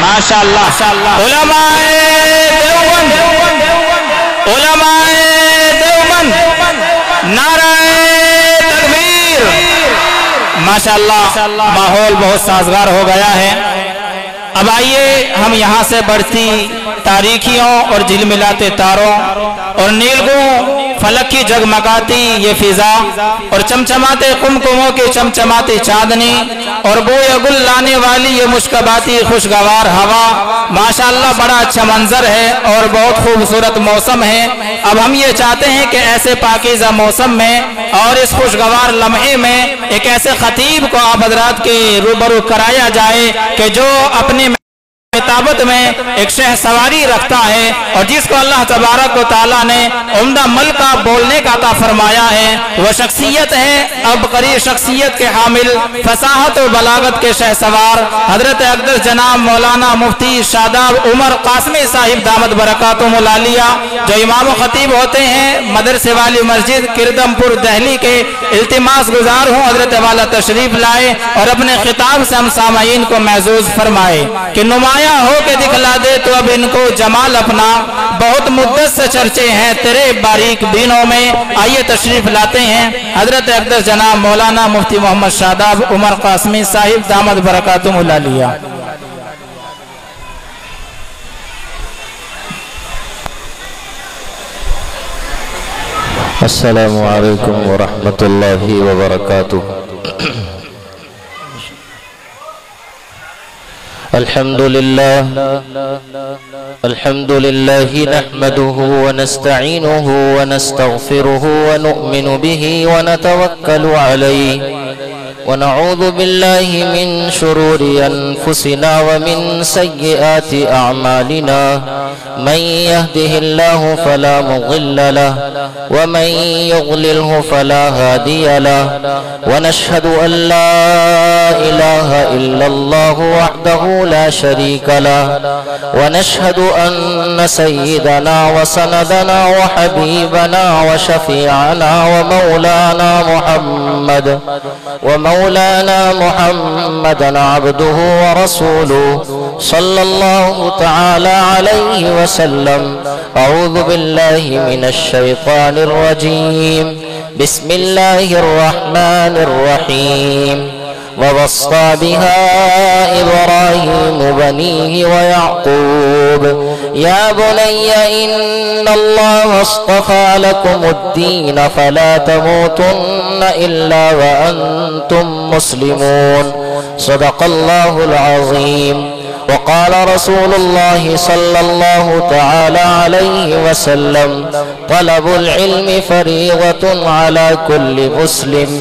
ماشاءاللہ علماء دیوبند نعرہ تکبیر ماشاءاللہ ماحول بہت سازگار ہو گیا ہے۔ اب آئیے ہم یہاں سے بڑھتی تاریکیوں اور جھلملاتے تاروں اور نیلگوں فلک کی جگمگاتی یہ فضا اور چمچماتے قمقموں کی چمچماتی چاندنی اور بوئے گل لانے والی یہ مشکباتی خوشگوار ہوا ماشاءاللہ بڑا اچھا منظر ہے اور بہت خوبصورت موسم ہے۔ اب ہم یہ چاہتے ہیں کہ ایسے پاکیزہ موسم میں اور اس خوشگوار لمحے میں ایک ایسے خطیب کو آپ حضرات کے روبرو کرایا جائے کہ جو اپنے خطابت میں ایک شہ سواری رکھتا ہے اور جس کو اللہ تبارک و تعالیٰ نے عمدہ ملکہ بولنے کا عطا فرمایا ہے۔ وہ شخصیت ہے عبقری شخصیت کے حامل فصاحت و بلاغت کے شہ سوار حضرت اقدس جناب مولانا مفتی شاداب عمر قاسمی صاحب دامت برکاتہم العالیہ جو امام و خطیب ہوتے ہیں مدرسے والی مسجد کردم پور دہلی کے التماس گزار ہوں حضرت والا تشریف لائے اور اپنے خطاب سے ہم سامعین کو محظوظ فرمائے کہ نمایاں ہو کے دکھلا دے تو اب ان کو جمال اپنا بہت مدت سے چرچے ہیں تیرے باریک بینوں میں۔ آئیے تشریف لاتے ہیں حضرت اقدس جناب مولانا مفتی محمد شاداب عمر قاسمی صاحب دامت برکاتہم العالیہ۔ السلام علیکم ورحمۃ اللہ وبرکاتہ۔ الحمد لله نحمده ونستعينه ونستغفره ونؤمن به ونتوكل عليه ونعوذ بالله من شرور أنفسنا ومن سيئات أعمالنا من يهده الله فلا مضل له ومن يضلله فلا هادي له ونشهد أن لا إله إلا الله وحده لا شريك له ونشهد أن سيدنا وسندنا وحبيبنا وشفيعنا ومولانا محمدا عبده ورسوله صلى الله تعالى عليه وسلم۔ أعوذ بالله من الشيطان الرجيم، بسم الله الرحمن الرحيم۔ ووصى بها إبراهيم بنيه ويعقوب يا بني إن الله اصطفى لكم الدين فلا تموتن إلا وأنتم مسلمون، صدق الله العظيم۔ وقال رسول الله صلى الله تعالى عليه وسلم طلب العلم فريضة على كل مسلم۔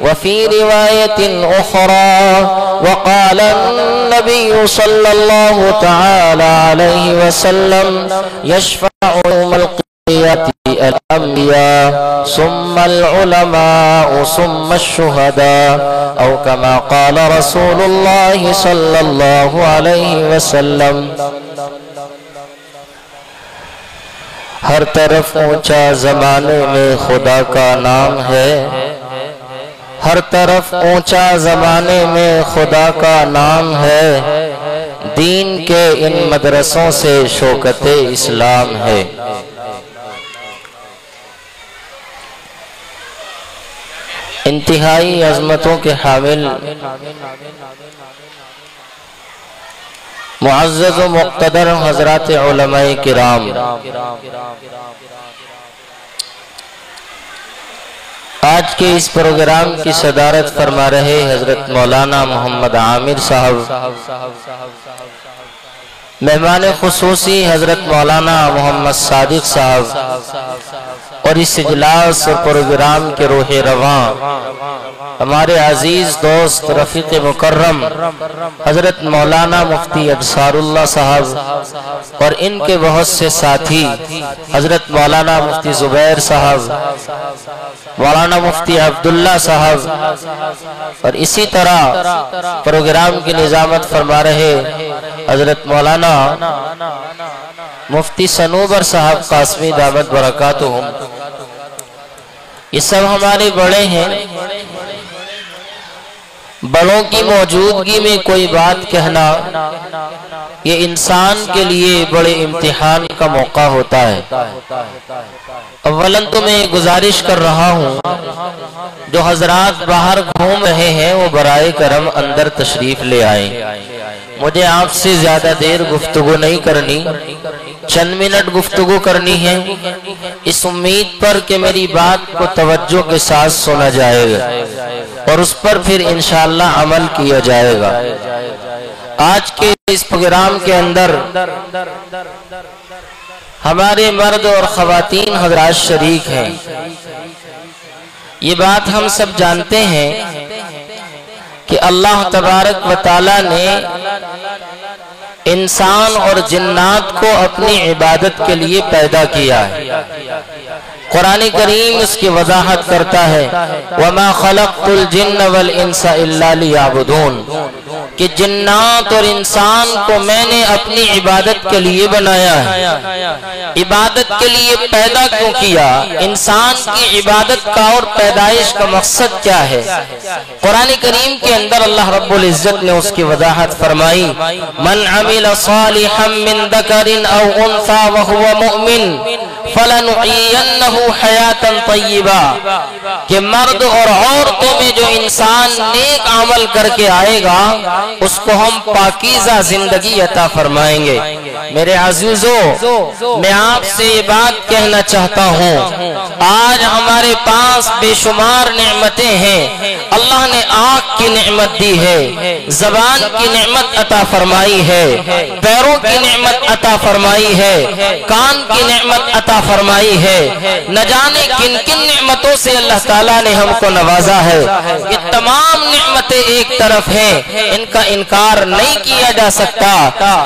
وفي رواية أخرى وقال النبي صلى الله تعالى عليه وسلم يشفع يوم القيامة الأنبياء ثم العلماء ثم الشهداء أو كما قال رسول الله صلى الله عليه وسلم۔ ہر طرف اونچا زمانے میں خدا کا نام ہے، ہر طرف اونچا زمانے میں خدا کا نام ہے، دین کے ان مدرسوں سے شوکت اسلام ہے۔ انتہائی عظمتوں کے حامل معزز و مقتدر حضرات علماء کرام، آج کے اس پروگرام کی صدارت فرما رہے حضرت مولانا محمد عامر صاحب، مہمان خصوصی حضرت مولانا محمد صادق صاحب، اور اس اجلاس اور پروگرام کے روح رواں ہمارے عزیز دوست رفیق مکرم حضرت مولانا مفتی ابصار اللہ صاحب اور ان کے بہت سے ساتھی حضرت مولانا مفتی زبیر صاحب، مولانا مفتی عبداللہ صاحب، اور اسی طرح پروگرام کی نظامت فرما رہے حضرت مولانا مفتی سنوبر صاحب قاسمی دامت برکاتہم۔ یہ سب ہمارے بڑے ہیں، بڑوں کی موجودگی میں کوئی بات کہنا یہ انسان کے لیے بڑے امتحان کا موقع ہوتا ہے۔ اولاً تو میں گزارش کر رہا ہوں جو حضرات باہر گھوم رہے ہیں وہ برائے کرم اندر تشریف لے آئیں۔ مجھے آپ سے زیادہ دیر گفتگو نہیں کرنی، چند منٹ گفتگو کرنی ہے، اس امید پر کہ میری بات کو توجہ کے ساتھ سنا جائے گا اور اس پر پھر انشاءاللہ عمل کیا جائے گا۔ آج کے اس پروگرام کے اندر ہمارے مرد اور خواتین حضرات شریک ہیں۔ یہ بات ہم سب جانتے ہیں کہ اللہ تبارک و تعالی نے انسان اور جنات کو اپنی عبادت کے لیے پیدا کیا ہے۔ قرآن کریم اس کی وضاحت کرتا ہے وَمَا خَلَقْتُ الْجِنَّ وَالْإِنسَ إِلَّا لِيَعْبُدُونَ کہ جنات اور انسان کو میں نے اپنی عبادت کے لیے بنایا ہے۔ عبادت کے لیے پیدا کیوں کیا؟ انسان کی عبادت کا اور پیدائش کا مقصد کیا ہے؟ قرآن کریم کے اندر اللہ رب العزت نے اس کی وضاحت فرمائی من عمل صالحا من ذکر او انثى وهو مؤمن فلنحيينه حیاتا طیبا کہ مرد اور عورتوں میں جو انسان نیک عمل کر کے آئے گا اس کو ہم پاکیزہ زندگی عطا فرمائیں گے۔ میرے عزیزو میں آپ سے یہ بات کہنا چاہتا ہوں آج ہمارے پاس بے شمار نعمتیں ہیں۔ اللہ نے آنکھ کی نعمت دی ہے، زبان کی نعمت عطا فرمائی ہے، پیروں کی نعمت عطا فرمائی ہے، کان کی نعمت عطا فرمائی ہے، نہ جانے کن کن نعمتوں سے اللہ تعالیٰ نے ہم کو نوازا ہے۔ یہ تمام نعمتیں ایک طرف ہیں، ان کا انکار نہیں کیا جا سکتا۔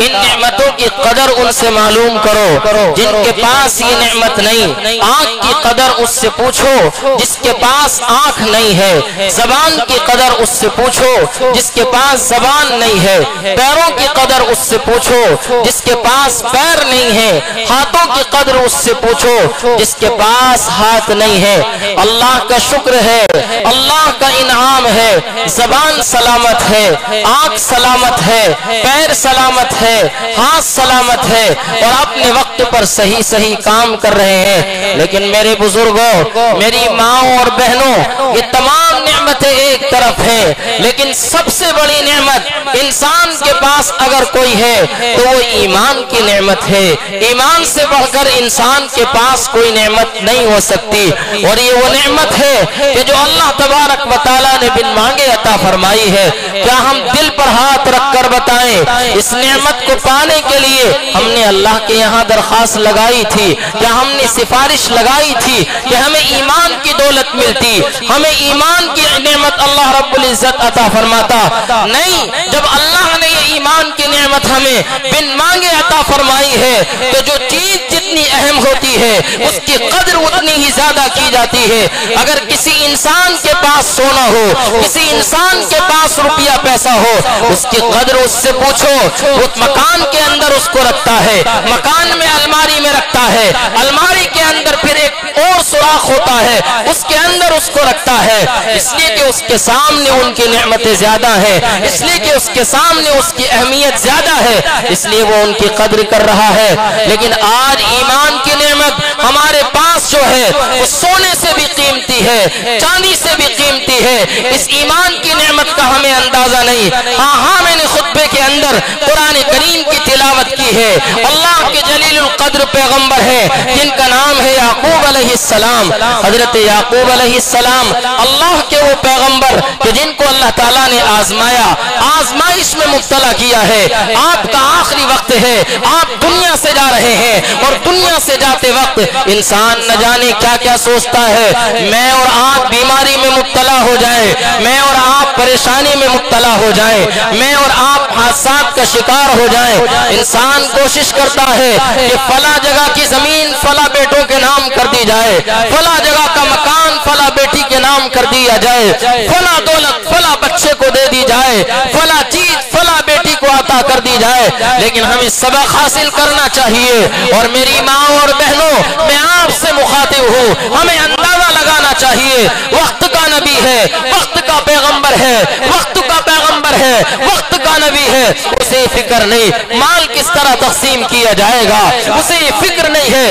ان نعمتوں کی قدر ان سے معلوم کرو جن کے پاس یہ نعمت نہیں۔ آنکھ کی قدر اس سے پوچھو جس کے پاس آنکھ نہیں ہے، زبان کی قدر اس سے پوچھو جس کے پاس زبان نہیں ہے، پیروں کی قدر اس سے پوچھو جس کے پاس پیر نہیں ہے، ہاتھوں کی قدر اس سے پوچھو جس کے پاس ہاتھ نہیں ہے۔ اللہ کا شکر ہے، اللہ کا انعام ہے، زبان سلامت ہے، آنکھ سلامت ہے، پیر سلامت ہے، ہاتھ سلامت ہے اور اپنے وقت پر صحیح صحیح کام کر رہے ہیں۔ لیکن میرے بزرگوں، میری ماں اور بہنوں، یہ تمام نعمتیں ایک طرف ہیں، لیکن سب سے بڑی نعمت انسان کے پاس اگر کوئی ہے تو وہ ایمان کی نعمت ہے۔ ایمان سے بڑھ کر انسان کے پاس کوئی نعمت نہیں ہو سکتی، اور یہ وہ نعمت ہے کہ جو اللہ تبارک و تعالیٰ نے بن مانگے عطا فرمائی ہے۔ کیا ہم دل پر ہاتھ رکھ کر بتائیں اس نعمت کو پانے کے لیے ہم نے اللہ کے یہاں درخواست لگائی تھی؟ کیا ہم نے سفارش لگائی تھی کہ ہمیں ایمان کی دولت ملتی، ہمیں ایمان کی نعمت اللہ رب العزت عطا فرماتا؟ نہیں، جب اللہ نے یہ ایمان کی نعمت ہمیں بن مانگے عطا فرمائی ہے تو جو چیز جتنی اہم ہوتی ہے اس کی قدر اتنی ہی زیادہ کی جاتی ہے۔ اگر کسی انسان کے پاس سونا ہو، کسی انسان کے پاس روپیہ پیسہ ہو، اس کی قدر اس سے پوچھو، وہ مکان کے اندر اس کو رکھتا ہے، مکان میں الماری میں رکھتا ہے، الماری کے اندر پھر ایک اور سوراخ ہوتا ہے، اس کے اندر اس کو رکھتا ہے، اس لیے کہ اس کے سامنے ان کی نعمتیں زیادہ ہیں، اس لیے کہ اس کے سامنے اس کی اہمیت زیادہ ہے، اس لیے وہ ان کی قدر کر رہا ہے۔ لیکن آج ایمان کی نعمت ہمارے پاس جو ہے وہ سونے سے بھی قیمتی ہے، چاندی سے بھی قیمتی ہے۔ اس ایمان کی نعمت کا ہمیں اندازہ نہیں۔ ہاں میں نے خطبے کے اندر قرآن کریم کی تلاوت کی ہے۔ اللہ کے جلیل القدر پیغمبر ہے جن کا نام ہے یعقوب علیہ السلام۔ حضرت یعقوب علیہ السلام اللہ کے وہ پیغمبر کہ جن کو اللہ تعالیٰ نے آزمایا، آزمائش میں مبتلا کیا ہے۔ آپ کا آخری وقت ہے، آپ دنیا سے جا رہے ہیں اور دنیا سے جاتے وقت انسان نہ جانے کیا کیا سوچتا ہے۔ میں اور آپ بیماری میں مبتلا ہو جائیں، میں اور آپ پریشانی میں مبتلا ہو جائیں، میں اور آپ حادثات کا شکار ہو جائیں۔ انسان کوشش کرتا ہے کہ فلاں جگہ کی زمین فلاں بیٹوں کے نام کر دی جائے، فلاں جگہ کا مکان فلاں بیٹی کے نام کر دیا جائے، فلاں دولت فلاں بچے کو دے دی جائے، فلاں چیز فلاں بیٹی کو عطا کر دی جائے، لیکن ہمیں سبق حاصل کرنا چاہیے۔ اور میری ماں اور بہنوں، میں آپ سے مخاطب ہوں، ہمیں اندازہ لگانا چاہیے، وقت کا نبی ہے، وقت کا پیغمبر ہے، وقت کا پیغمبر ہے، وقت کا نبی ہے، اسے فکر نہیں مال کس طرح تقسیم کیا جائے گا، اسے یہ فکر نہیں ہے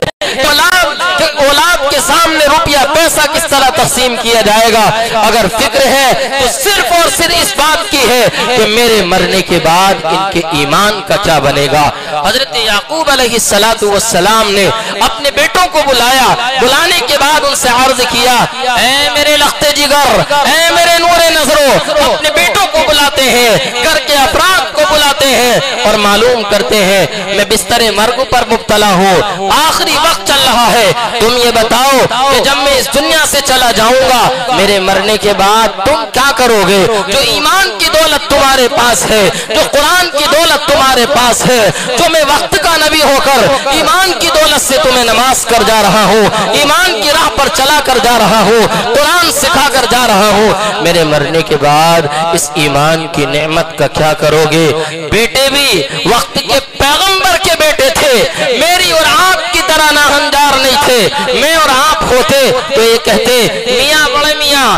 اولاد کے سامنے روپیہ پیسہ کس طرح تقسیم کیا جائے گا۔ اگر فکر ہے تو صرف اور صرف اس بات کی ہے کہ میرے مرنے کے بعد ان کے ایمان کا کیا بنے گا۔ حضرت یعقوب علیہ السلام نے اپنے بیٹوں کو بلایا، بلانے کے بعد ان سے عرض کیا، اے میرے لخت جگر، اے میرے نور نظروں، اپنے بیٹوں کو بلاتے ہیں، گھر کے افراد کو بلاتے ہیں اور معلوم کرتے ہیں میں بستر مرگ پر مبتلا ہوں، آخری وقت چل رہا ہے، تم یہ بتاؤ کہ جب میں اس دنیا سے چلا جاؤں گا میرے مرنے کے بعد تم کیا کرو گے؟ جو ایمان کی دولت تمہارے پاس ہے، جو قرآن کی دولت تمہارے پاس ہے، جو میں وقت کا نبی ہو کر ایمان کی دولت سے تمہیں نماز کر جا رہا ہوں، ایمان کی راہ پر چلا کر جا رہا ہوں، قرآن سکھا کر جا رہا ہوں، میرے مرنے کے بعد اس ایمان کی نعمت کا کیا کرو گے؟ بیٹے بھی وقت کے پیغمبر کے بیٹے تھے، میری اور آپ کی طرح ناہنجار نہیں تھے، میں اور آپ ہوتے تو یہ کہتے میاں بڑے میاں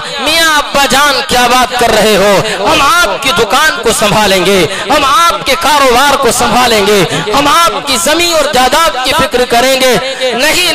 ابا جان کیا بات کر رہے ہو، ہم آپ کی دکان کو سنبھالیں گے، ہم آپ کے کاروبار کو سنبھالیں گے، ہم آپ کی زمین اور جائیداد کی فکر کریں گے۔ نہیں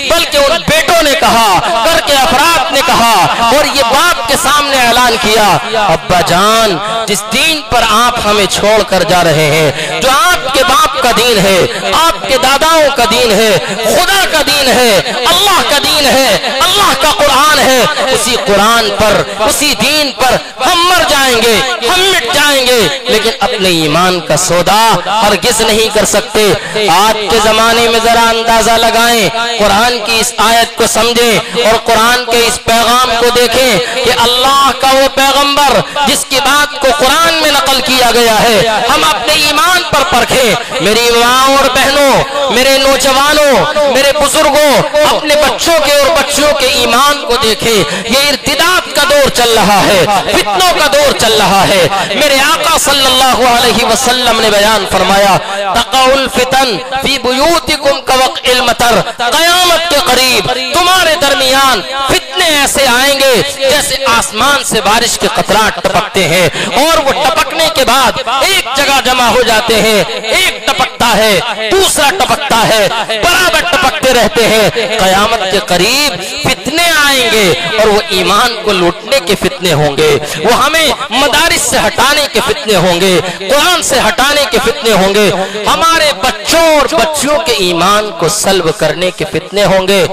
بلکہ ان بیٹوں نے کہا، گھر کے افراد نے کہا اور یہ باپ کے سامنے اعلان کیا، ابا جان جس دین پر آپ ہمیں چھوڑ کر جا رہے ہیں، جو آپ کے باپ کا دین ہے، آپ کے داداؤں کا دین ہے، خدا کا دین ہے، اللہ کا دین ہے، اللہ کا قرآن ہے، اسی قرآن پر اسی دین پر ہم مر جائیں گے، ہم مٹ جائیں گے، لیکن اپنے ایمان کا سودا ہرگز نہیں کر سکتے۔ آج کے زمانے میں ذرا اندازہ لگائیں، قرآن کی اس آیت کو سمجھیں اور قرآن کے اس پیغام کو دیکھیں کہ اللہ کا وہ پیغمبر جس کی بات کو قرآن میں نقل کیا گیا ہے، ہم اپنے ایمان پر پرکھیں۔ میری ماں اور بہنوں، میرے نوجوانوں، میرے بزرگوں، اپنے بچوں کے اور بچوں کے ایمان کو دیکھیں۔ یہ ارتداد کا دور چل رہا ہے، فتنوں کا دور چل رہا ہے۔ میرے آقا صلی اللہ علیہ وسلم نے بیان فرمایا، تقع الفتن فی بیوتکم کوقع المطر، قیامت کے قریب تمہارے درمیان فتنے ایسے آئیں گے جیسے آسمان سے بارش کے قطرات ٹپکتے ہیں، اور وہ ٹپکنے کے بعد ایک جگہ جمع ہو جاتے ہیں، ایک ٹپکتا ہے دوسرا ٹپکتا ہے، برابر ٹپکتے رہتے ہیں۔ قیامت کے قریب فتنے آئیں گے اور وہ ایمان کو لوٹنے کے فتنے ہوں گے، وہ ہمیں مدارس سے ہٹانے کے فتنے ہوں گے، قرآن سے ہٹانے کے فتنے ہوں گے، ہمارے بچوں اور بچیوں کے ایمان کو سلب کرنے کے فتنے ہوں گے۔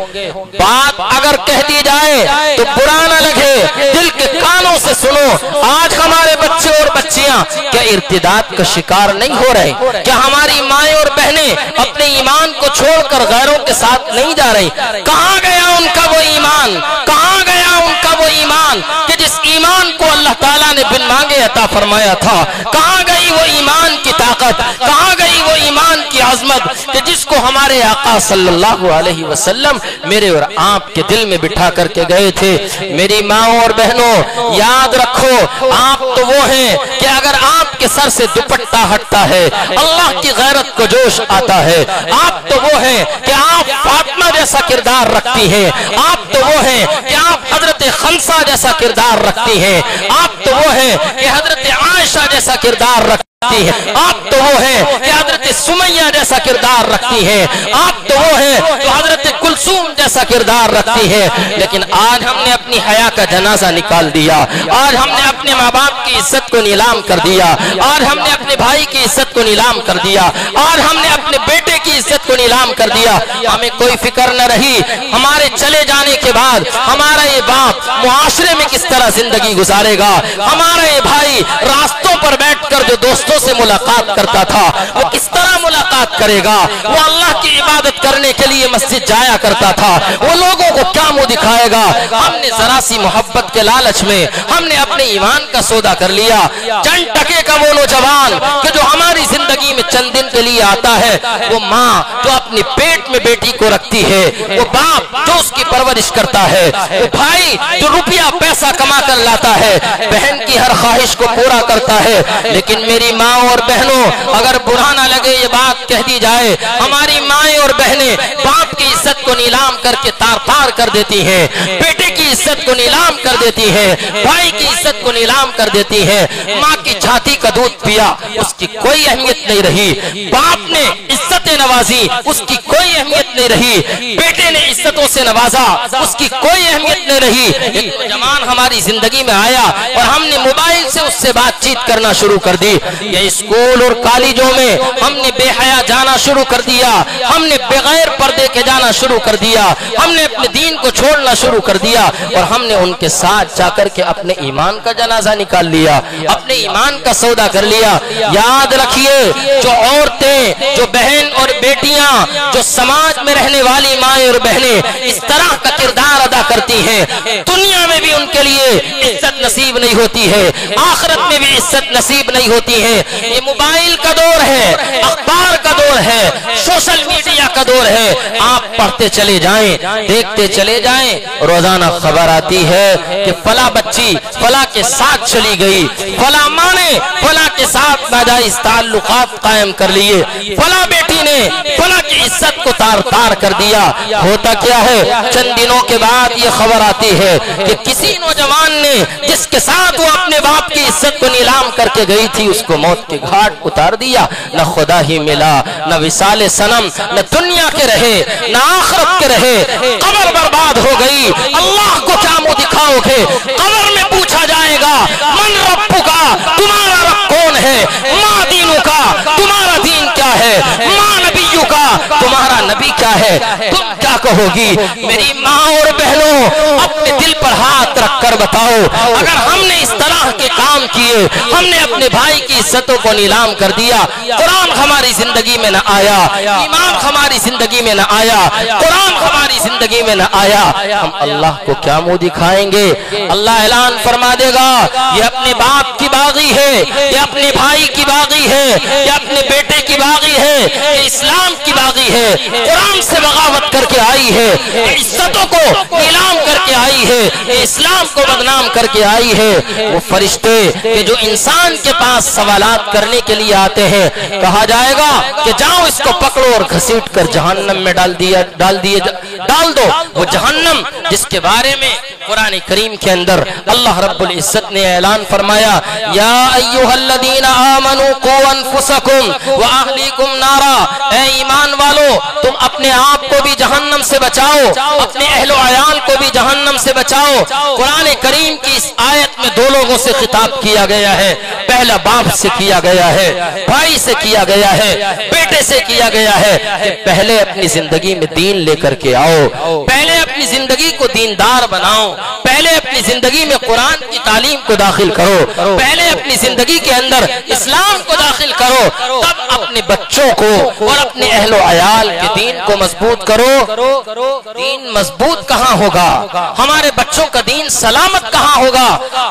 بات اگر کہہ دی جائے تو برا نہ لگے، دل کے کانوں سے سنو، آج ہمارے بچے اور بچیاں کیا ارتداد کا شکار نہیں ہو رہے؟ کیا ہماری مائیں اور بہنیں اپنے ایمان کو چھوڑ کر غیروں کے ساتھ نہیں جا رہی؟ کہاں گیا ان کا وہ ایمان؟ کہاں گیا ان کا وہ ایمان کہ جس ایمان کو اللہ تعالیٰ نے بن مانگے عطا فرمایا تھا؟ کہاں گئی وہ ایمان کی طاقت؟ کہاں گئی وہ ایمان کی عظمت کہ جس کو ہمارے آقا صلی اللہ علیہ وسلم میرے اور آپ کے دل میں بٹھا کر کے گئے تھے؟ میری ماں اور بہنوں، یاد رکھو، آپ تو وہ ہیں کہ اگر آپ کے سر سے دوپٹہ ہٹتا ہے اللہ کی غیرت کو جوش آتا ہے۔ آپ تو وہ ہیں کہ آپ فاطمہ جیسا کردار رکھتی ہیں، آپ تو وہ ہیں کہ آپ حضرت خنسا جیسا کردار رکھتی ہیں، آپ تو وہ ہیں کہ حضرت عائشہ جیسا کردار رکھتی ہیں، آپ تو وہ ہیں کہ حضرت سمیہ جیسا کردار رکھتی ہیں، آپ تو وہ ہیں جو حضرت کلثوم جیسا کردار رکھتی ہیں۔ لیکن آج ہم نے اپنی حیا کا جنازہ نکال دیا، آج ہم نے اپنے ماں باپ کی عزت کو نیلام کر دیا، آج ہم نے اپنے بھائی کی عزت کو نیلام کر دیا، آج ہم نے اپنے بیٹے کی عزت کو نیلام کر دیا۔ ہمیں کوئی فکر نہ رہی ہمارے چلے جانے کے بعد ہمارا یہ باپ معاشرے میں کس طرح زندگی گزارے گا، ہمارا یہ بھائی راستوں پر بیٹھ کر جو دوستوں سے ملاقات کرتا تھا وہ کس طرح ملاقات کرے گا، وہ اللہ کی عبادت کرنے کے لیے مسجد جایا کرتا تھا وہ لوگوں کو کیا منہ دکھائے گا؟ ہم نے ذرا سی محبت کے لالچ میں ہم نے اپنے ایمان کا سودا کر لیا۔ چند ٹکے کا وہ نوجوان کہ جو ہماری زندگی زندگی میں چند دن کے لیے آتا ہے، وہ ماں جو اپنے پیٹ میں بیٹی کو رکھتی ہے، وہ باپ جو اس کی پرورش کرتا ہے، وہ بھائی جو روپیہ پیسہ کما کر لاتا ہے، بہن کی ہر خواہش کو پورا کرتا ہے۔ لیکن میری ماں اور بہنوں، اگر برا نہ لگے یہ بات کہہ دی جائے، ہماری مائیں اور بہنیں باپ کی عزت کو نیلام کر کے تار تار کر دیتی ہیں، بیٹے کی عزت کو نیلام کر دیتی ہیں، بھائی کی عزت کو نیلام کر دیتی ہیں۔ ماں کی چھاتی کا دودھ پیا، اس کی کوئی اہمیت نہیں رہی، باپ نے عزتیں نوازی، اس کی کوئی اہمیت نہیں رہی، بیٹے نے عزتوں سے نوازا، اس کی کوئی اہمیت نہیں رہی۔ ایک نوجوان ہماری زندگی میں آیا اور ہم نے موبائل سے اس سے بات چیت کرنا شروع کر دی، یا اسکول اور کالجوں میں ہم نے بے حیا جانا شروع کر دیا، ہم نے بغیر پردے کے جانا شروع کر دیا، ہم نے اپنے دین کو چھوڑنا شروع کر دیا، اور ہم نے ان کے ساتھ جا کر کے اپنے ایمان کا جنازہ نکال لیا، اپنے ایمان کا سودا کر لیا۔ یاد رکھیے، جو عورتیں، جو بہن اور بیٹیاں، جو سماج میں رہنے والی مائیں اور بہنیں اس طرح کا کردار ادا کرتی ہیں، دنیا میں بھی ان کے لیے عزت نصیب نہیں ہوتی ہے، آخرت میں بھی عزت نصیب نہیں ہوتی ہے۔ یہ موبائل کا دور ہے، اخبار کا دور ہے، سوشل میڈیا کا دور ہے، آپ پڑھتے چلے جائیں، دیکھتے چلے جائیں، روزانہ خبر آتی ہے کہ فلاں بچی فلاں کے ساتھ چلی گئی، فلاں ماں نے فلاں کے ساتھ ناجائز تعلقات قائم کر لیے، فلاں بیٹی نے فلاں کی عزت کو تار تار کر دیا۔ ہوتا کیا ہے، چند دنوں کے بعد یہ خبر آتی ہے کہ کسی نوجوان نے جس کے ساتھ وہ اپنے باپ کی عزت کو نیلام کر کے گئی تھی، اس کو موت کے گھاٹ اتار دیا۔ نہ خدا ہی ملا، نہ وصال صنم، نہ دنیا کے رہے، نہ آخرت کے رہے، قبر برباد ہو گئی۔ اللہ کو کیا منہ دکھاؤ گے؟ قبر میں پوچھا جائے گا، من ربک کا، تمہارا رب کون ہے؟ ماں دینو کا، تمہارا دین کیا ہے؟ ماں نبیو کا، تمہارا نبی کیا ہے؟ تم کیا کہو گی؟ میری ماں اور بہنوں، اپنے دل پر ہاتھ رکھ کر بتاؤ، اگر ہم نے اس طرح کے کام کیے، ہم نے اپنے بھائی کی عزتوں کو نیلام کر دیا، قرآن ہماری زندگی میں نہ آیا، ایمان ہماری زندگی میں نہ آیا، قرآن ہماری زندگی میں نہ آیا، ہم اللہ کو کیا منہ دکھائیں گے؟ اللہ اعلان فرما دے گا، یہ اپنے باپ کی باغی ہے، یہ اپنے بھائی کی باغی ہے، یہ اپنے بیٹے کی باغی ہے، یہ اسلام کی باغی ہے، قرآن سے بغاوت کر کے آئی ہے، یہ عزتوں کو نیلام کر کے آئی ہے، یہ اسلام کو بدنام کر کے آئی ہے۔ وہ فرشتے کہ جو انسان کے پاس سوالات کرنے کے لیے آتے ہیں، کہا جائے گا کہ جاؤ اس کو پکڑو اور گھسیٹ کر جہنم میں ڈال دو۔ وہ جہنم جس کے بارے میں قرآن کریم کے اندر اللہ رب العزت نے اعلان فرمایا، یا ایھا الذین آمنوا قوا انفسکم واہلیکم نارا، اے ایمان والو تم اپنے آپ کو بھی جہنم سے بچاؤ، اپنے اہل و عیال کو بھی جہنم سے بچاؤ۔ قرآن کریم کی اس آیت میں دو لوگوں سے خطاب کیا گیا ہے، پہلا باپ سے کیا گیا ہے، بھائی سے کیا گیا ہے، بیٹے سے کیا گیا ہے کہ پہلے اپنی زندگی میں دین لے کر کے آؤ، پہلے اپنی زندگی کو دیندار بناؤ، پہلے اپنی زندگی میں قرآن کی تعلیم کو داخل کرو، پہلے اپنی زندگی کے اندر اسلام کو داخل کرو، تب اپنے بچوں کو اور اپنے اہل و عیال کے دین کو مضبوط کرو۔ دین مضبوط کہاں ہوگا؟ ہمارے بچوں کا دین سلامت کہاں ہوگا؟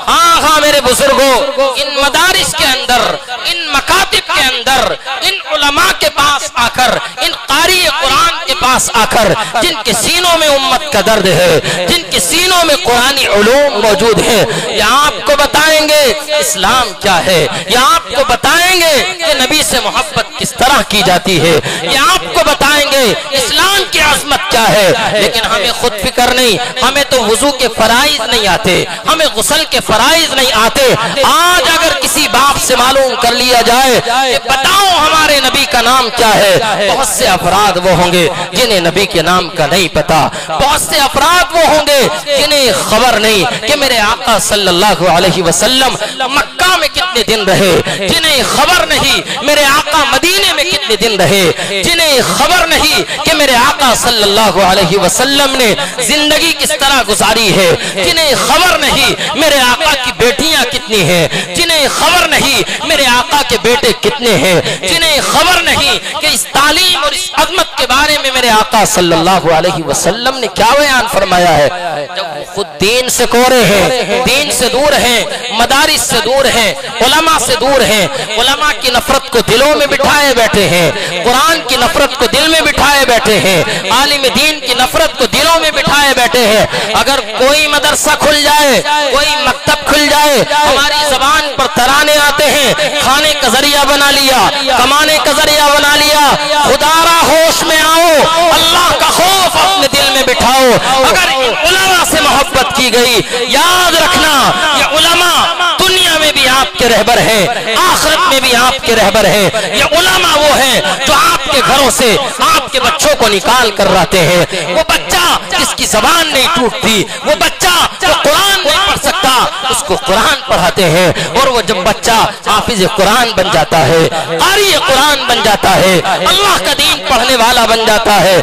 ہاں میرے بزرگوں، ان مدارس کے اندر، ان مکاتب کے اندر، ان علماء کے پاس آ کر، ان قاری قرآن کے پاس آ کر، جن کے سینوں میں امت کا درد ہے، جن کے سینوں میں قرآنی علوم موجود ہیں، یہ آپ کو بتائیں گے اسلام کیا ہے، یہ آپ کو بتائیں گے کہ نبی سے محبت کس طرح کی جاتی ہے، یہ آپ کو بتائیں گے اسلام کی عظمت کیا ہے۔ لیکن ہمیں خود فکر نہیں، ہمیں تو وضو کے فرائض نہیں آتے، ہمیں غسل کے فرائض نہیں آتے۔ آج اگر کسی باپ سے معلوم کر لیا جائے کہ بتاؤ ہمارے نبی کا نام کیا ہے، بہت سے افراد وہ ہوں گے جنہیں نبی کے نام کا نہیں پتا، بہت سے افراد وہ ہوں گے جنہیں خبر نہیں کہ میرے آقا صلی اللہ علیہ وسلم مکہ میں کتنے دن رہے، جنہیں خبر نہیں میرے آقا مدینے میں کتنے دن رہے، جنہیں خبر نہیں کہ میرے آقا صلی اللہ علیہ وسلم نے زندگی کس طرح گزاری ہے، جنہیں خبر نہیں میرے آقا کی بیٹیاں کتنی ہیں، جنہیں خبر نہیں میرے آقا کے بیٹے کتنے ہیں، جنہیں خبر نہیں نہیں کہ اس تعلیم اور اس عظمت کے بارے میں میرے آقا صلی اللہ علیہ وسلم نے کیا بیان فرمایا ہے. جب وہ خود دین سے کورے ہیں, دین سے دور ہیں, مدارس سے دور ہیں, علماء سے دور ہیں, علماء کی نفرت کو دلوں میں بٹھائے بیٹھے ہیں, قرآن کی نفرت کو دل میں بٹھائے بیٹھے ہیں, عالم دین کی نفرت کو دلوں میں بٹھائے بیٹھے ہیں. اگر کوئی مدرسہ کھل جائے, کوئی مکتب کھل جائے, ہماری زبان پر ترانے آتے ہیں, کھانے کا ذریعہ بنا لیا, کمانے کا ذریعہ بنا لیا. خدا را ہوش میں آؤ, اللہ کا خوف اپنے دل میں بٹھاؤ. اگر ان علماء سے محبت کی گئی, یاد رکھنا یہ علماء دنیا میں بھی آپ کے رہبر ہیں, آخرت میں بھی آپ کے رہبر ہیں. یہ علماء وہ ہیں جو آپ کے گھروں سے آپ کے بچوں کو نکال کر لاتے ہیں. وہ بچہ جس کی زبان نہیں ٹوٹتی, وہ بچہ جو قرآن نہیں پڑھ سکتا, اس کو قرآن پڑھاتے ہیں. اور وہ جب بچہ حافظ قرآن بن جاتا ہے, قاری قرآن بن جاتا ہے, اللہ کا دین پڑھنے والا بن جاتا ہے,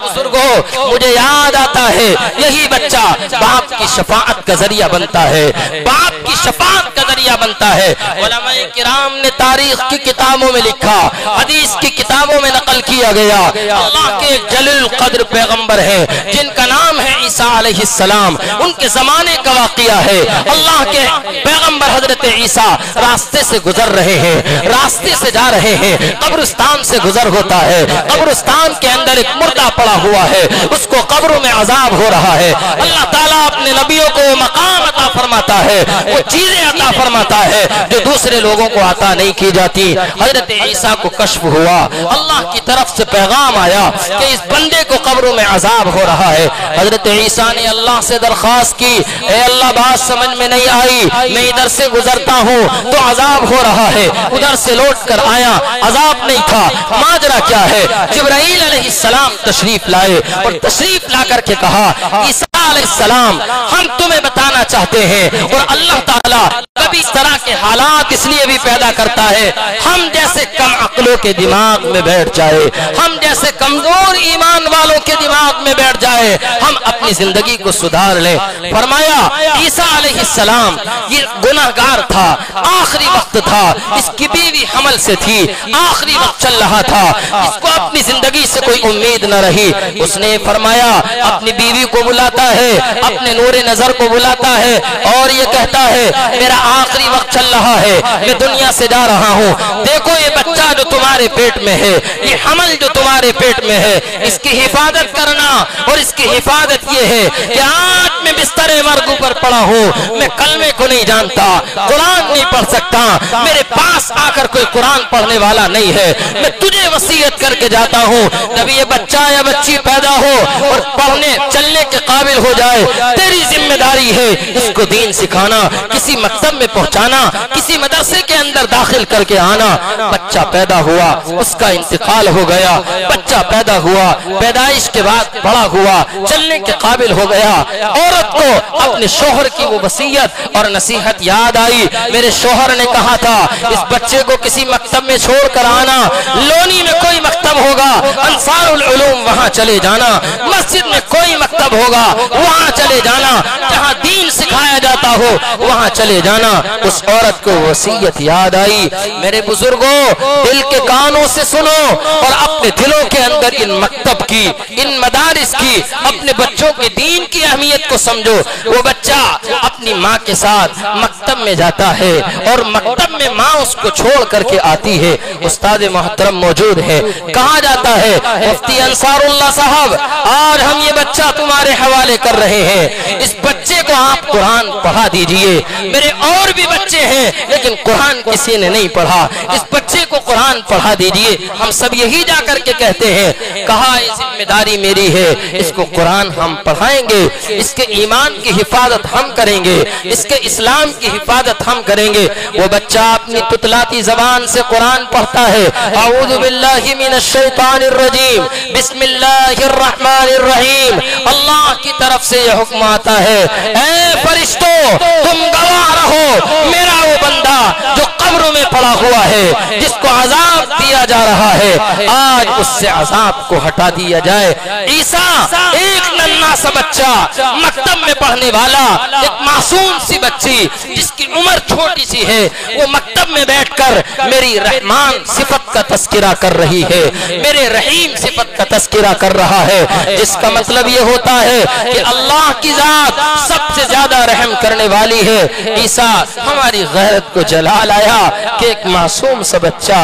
بزرگوں مجھے یاد آتا ہے یہی بچہ باپ کی شفاعت کا ذریعہ بنتا ہے, باپ کی شفاعت کا ذریعہ بنتا ہے. علماء کرام نے تاریخ کی کتابوں میں لکھا, حدیث کی کتابوں میں نقل کیا گیا, اللہ کے جلیل قدر پیغمبر ہیں جن کا نام ہے عیسیٰ علیہ السلام. ان کے زمانے کا واقعہ ہے. اللہ کے پیغمبر حضرت عیسیٰ راستے سے گزر رہے ہیں, راستے سے جا رہے ہیں, قبرستان سے گزر ہوتا ہے. قبرستان کے اندر ایک مردہ پڑا ہوا ہے, اس کو قبروں میں عذاب ہو رہا ہے. اللہ تعالیٰ اپنے نبیوں کو مقام عطا فرماتا ہے, وہ چیزیں عطا فرماتا ہے جو دوسرے لوگوں کو عطا نہیں کی جاتی. حضرت عیسیٰ کو کشف ہوا, اللہ کی طرف سے پیغام آیا کہ اس بندے کو قبروں میں عذاب ہو رہا ہے. حضرت عیسیٰ نے اللہ سے درخواست کی, اے اللہ بات سمجھ میں نہیں آئی, میں ادھر سے گزرتا ہوں تو عذاب ہو رہا ہے, ادھر سے لوٹ کر آیا عذاب نہیں تھا, ماجرا کیا ہے؟ جبرائیل علیہ السلام تشریف لائے اور تشریف لا کر کے کہا, عیسیٰ علیہ السلام ہم تمہیں بتانا چاہتے ہیں. اور اللہ تعالیٰ کبھی اس طرح کے حالات اس لیے بھی پیدا کرتا ہے ہم جیسے کم عقلوں کے دماغ میں بیٹھ جائے, ہم جیسے کمزور ایمان والوں کے دماغ میں بیٹھ جائے, ہم اپنی زندگی کو سدھار لیں. فرمایا عیسیٰ علیہ السلام یہ گناہگار تھا, آخری وقت تھا, اس کی بیوی حمل سے تھی, آخری وقت چل رہا تھا, اس کو اپنی زندگی سے کوئی امید نہ رہی. اس نے فرمایا اپنی بیوی کو بلاتا ہے, اپنے نور نظر کو بلاتا ہے اور یہ کہتا ہے میرا آخری وقت چل رہا ہے, میں دنیا سے جا رہا ہوں, دیکھو یہ بچہ جو تمہارے پیٹ میں ہے, یہ حمل جو تمہارے پیٹ میں ہے, اس کی حفاظت کرنا. اور اس کی حفاظت یہ ہے کہ آج میں بستر مرگ پر پڑا ہوں, میں کلمے کو نہیں جانتا, قرآن نہیں پڑھ سکتا, میرے پاس آ کر کوئی قرآن پڑھنے والا نہیں ہے, میں تجھے وصیت کر کے جاتا ہوں جب یہ بچہ یا بچی پیدا ہو اور پڑھنے چلنے کے قابل ہو جائے, تیری ذمہ داری ہے اس کو دین سکھانا, کسی مکتب میں پہنچانا, کسی مدرسے کے اندر داخل کر کے آنا. بچہ پیدا ہوا, اس کا انتقال ہو گیا, بچہ پیدا ہوا, پیدائش کے بعد بڑا ہوا, چلنے کے قابل ہو گیا. عورت کو اپنے شوہر کی وہ وصیت اور نصیحت یاد آئی, میرے شوہر نے کہا تھا اس بچے کو کسی مکتب میں چھوڑ کر آنا, لونی میں کوئی مکتب ہوگا انصار العلوم وہاں چلے جانا, مسجد میں کوئی مکتب ہوگا وہاں چلے جانا, جہاں دین سکھایا جاتا ہو وہاں چلے جانا. اس عورت کو وصیت یاد آئی. میرے بزرگوں دل کے کانوں سے سنو اور اپنے دلوں کے اندر ان مکتب کی, ان مدارس کی, اپنے بچوں کے دین کی اہمیت کو سمجھو. وہ بچہ اپنی ماں کے ساتھ مکتب میں جاتا ہے اور مکتب میں ماں اس کو چھوڑ کر کے آتی ہے, استاد محترم موجود ہے, کہا جاتا ہے مفتی انصار اللہ صاحب آج ہم یہ بچہ تمہارے حوالے کر رہے ہیں, اس بچے کو آپ قرآن پڑھا دیجئے. میرے اور بھی بچے ہیں لیکن قرآن کسی نے نہیں پڑھا, اس بچے کو قرآن پڑھا دیجئے. ہم سب یہی جا کر کے کہتے ہیں, کہا یہ ذمہ داری میری ہے, اس کو قرآن ہم پڑھائیں گے, اس کے ایمان کی حفاظت ہم کریں گے, اس کے اسلام کی حفاظت ہم کریں گے. وہ بچہ اپنی تتلاتی زبان سے قرآن پڑھتا ہے, اعوذ باللہ من الشیطان الرجیم بسم اللہ الرحمن الرحیم. اللہ کی طرف سے یہ حکم آتا ہے, اے فرشتوں تم گواہ رہو, میرا وہ بندہ جو قبروں میں پڑا ہوا ہے، جس کو عذاب دیا جا رہا ہے، آج اس سے عذاب کو ہٹا دیا جائے۔ عیسیٰ ایک ننھا سا بچہ، مکتب میں پڑھنے والا، ایک معصوم سی بچی جس کی عمر چھوٹی سی ہے، وہ مکتب میں بیٹھ کر میری رحمان صفت کا تذکرہ کر رہی ہے، میرے رحیم صفت کا تذکرہ کر رہا ہے، جس کا مطلب یہ ہوتا ہے کہ اللہ کی ذات سب سے زیادہ رحم کرنے والی ہے۔ عیسیٰ ہماری غیرت کو جلا لایا کہ ایک معصوم سا بچہ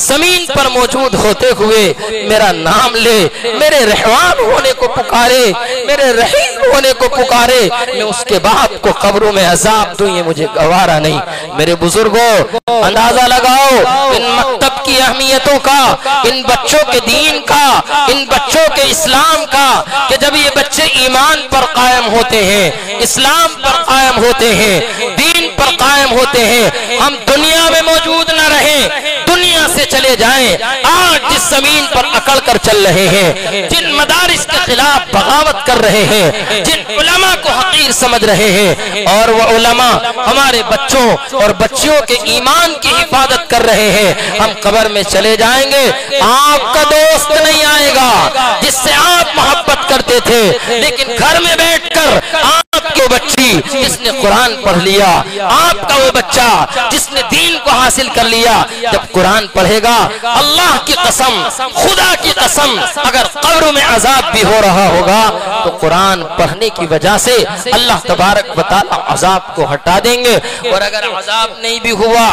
زمین پر موجود ہوتے ہوئے میرا نام لے، میرے رحمان ہونے کو پکارے، میرے رحیم ہونے کو پکارے، میں اس کے باپ کو قبروں میں عذاب دوں، یہ مجھے گوارا نہیں۔ میرے بزرگوں، اندازہ لگاؤ ان مکتب کی اہمیتوں کا، ان بچوں کے دین کا، ان بچوں کے اسلام کا، کہ جب یہ بچے ایمان پر قائم ہوتے ہیں، اسلام پر قائم ہوتے ہیں، دین پر قائم ہوتے ہیں، ہم دنیا میں موجود نہ رہیں، دنیا سے چلے جائیں۔ آج جس زمین پر اکڑ کر چل رہے ہیں، جن مدارس کے خلاف بغاوت کر رہے ہیں، جن علماء کو حقیر سمجھ رہے ہیں، اور وہ علماء ہمارے بچوں اور بچیوں کے ایمان کی حفاظت کر رہے ہیں، ہم قبر میں چلے جائیں گے، آپ کا دوست نہیں آئے گا جس سے آپ محبت کرتے تھے، لیکن گھر میں بیٹھ کر آپ کی بچی جس نے قرآن پڑھ لیا، آپ کا وہ بچہ جس نے دین کو حاصل کر لیا، جب قرآن پڑھے گا، اللہ کی قسم، خدا کی قسم، اگر قبر میں عذاب بھی ہو رہا ہوگا تو قرآن پڑھنے کی وجہ سے اللہ تبارک و تعالی عذاب کو ہٹا دیں گے، اور اگر عذاب نہیں بھی ہوا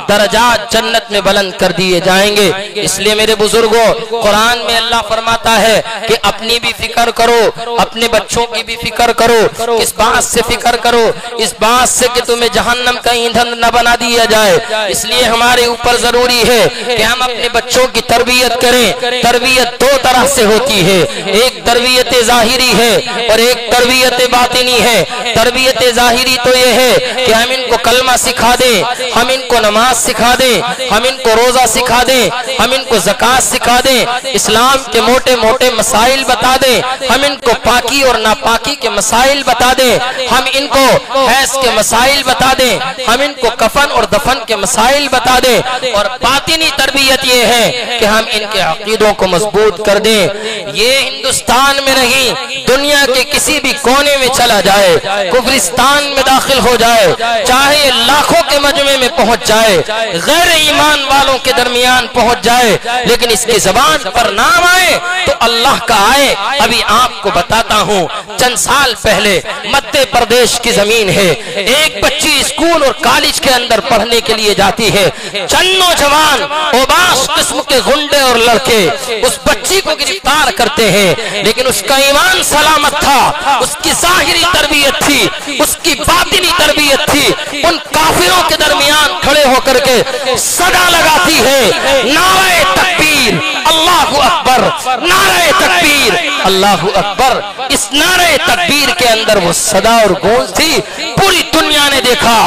درجات جنت میں بلند کر دیے جائیں گے۔ اس لیے میرے بزرگوں، قرآن میں اللہ فرماتا ہے کہ اپنی بھی فکر کرو، اپنے بچوں کی بھی فکر کرو۔ اس بات سے فکر کرو، اس بات سے کہ تمہیں جہنم کا ایندھن نہ بنا دیا جائے۔ اس لیے ہمارے اوپر ضروری ہے کہ ہم اپنے بچوں کی تربیت کریں۔ تربیت دو طرح سے ہوتی ہے، ایک تربیت ظاہری ہے اور ایک تربیت باطنی ہے۔ تربیت ظاہری تو یہ ہے کہ ہم ان کو کلمہ سکھا دیں، ہم ان کو نماز سکھا دیں، ہم ان کو روزہ سکھا دیں، ہم ان کو زکوٰۃ سکھا دیں، اسلام کے موٹے موٹے مسائل بتا دیں، ہم ان کو پاکی اور ناپاکی کے مسائل بتا دیں، ہم ان کو حیض کے مسائل بتا دیں، ہم ان کو کفن اور دفن کے مسائل بتا دیں۔ اور باطنی تربیت یہ ہے کہ ہم ان کے عقیدوں کو مضبوط کر دیں۔ یہ ہندوستان میں نہیں، دنیا کے کسی بھی کونے میں چلا جائے، کفرستان میں داخل ہو جائے، چاہے لاکھوں کے مجمع میں پہنچ جائے، غیر ایمان والوں کے درمیان پہنچ جائے، لیکن اس کی زبان پر نام آئے تو اللہ کا آئے۔ ابھی آپ کو بتاتا ہوں، چند سال پہلے مدھیہ پردیش کی زمین ہے، ایک بچی اسکول اور کالج کے اندر پڑھنے کے لیے جاتی ہے، چند نوجوان اوباش قسم کے گنڈے اور لڑکے اس بچی کو گرفتار کرتے ہیں، لیکن اس کا ایمان سلامت تھا، اس کی ظاہری تربیت تھی، اس کی باطنی تربیت تھی۔ ان کافروں کے درمیان کھڑے ہو کر کے صدا لگاتی ہے، نعرہ تکبیر، اللہ اکبر، نعرہ تکبیر، اللہ اکبر۔ اس نعرہ تکبیر کے اندر وہ صدا اور گونج تھی، پوری دنیا نے دیکھا،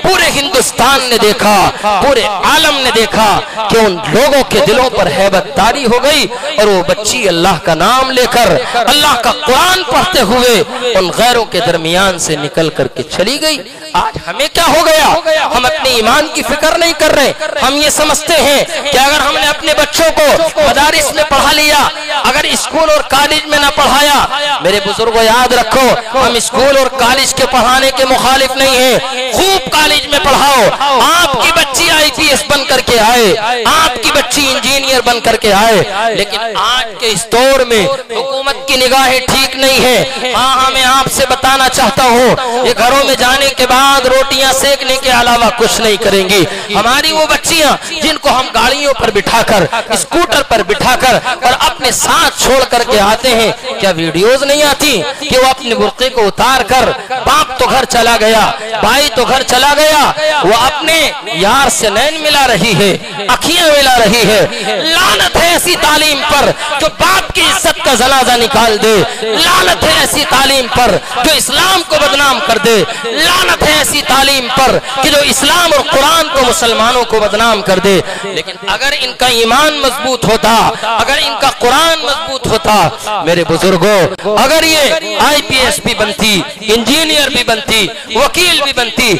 پورے ہندوستان نے دیکھا، پورے عالم نے دیکھا کہ ان لوگوں کے دلوں پر ہیبت طاری ہو گئی، اور وہ بچی اللہ کا نام لے کر، اللہ کا قرآن پڑھتے ہوئے ان غیروں کے درمیان سے نکل کر کے چلی گئی۔ آج ہمیں کیا ہو گیا؟ ہم اپنے ایمان کی فکر نہیں کر رہے۔ ہم یہ سمجھتے ہیں کہ اگر ہم نے اپنے بچوں کو مدارس میں پڑھا لیا، اگر اسکول اور کالج میں نہ پڑھایا، میرے بزرگوں یاد رکھو، ہم اسکول اور کالج کے پڑھانے کے مخالف نہیں ہیں، خوب کالج میں پڑھاؤ۔ آپ کی بچی IPS بن کر کے آئے، آپ کی بچی انجینئر بن کر کے آئے، لیکن آج کے اس دور میں حکومت کی نگاہیں ٹھیک نہیں ہیں۔ ہاں، میں آپ سے بتانا چاہتا ہوں، یہ گھروں میں جانے کے بعد روٹیاں سیکنے کے علاوہ کچھ نہیں کریں گی۔ ہماری وہ بچیاں جن کو ہم گاڑیوں پر بٹھا کر، اسکوٹر پر بٹھا کر اور اپنے ساتھ چھوڑ کر کے آتے ہیں، کیا ویڈیوز نہیں آتی کہ وہ اپنے برقعے کو اتار کر، باپ تو گھر چلا گیا، بھائی تو گھر چلا گیا، وہ اپنے یار سے نین ملا رہی ہے، اکھیاں ملا رہی ہے۔ لعنت ہے ایسی تعلیم پر جو باپ کی عزت کا جنازہ نکال دے، لعنت ہے ایسی تعلیم پر جو اسلام کو بدنام کر دے، لعنت ہے ایسی تعلیم پر کہ جو اسلام اور قرآن کو، مسلمانوں کو بدنام کر دے۔ لیکن اگر ان کا ایمان مضبوط ہوتا، اگر ان کا قرآن مضبوط ہوتا، میرے بزرگوں، اگر یہ IPS بھی بنتی، انجینئر بھی بنتی، وکیل بھی بنتی،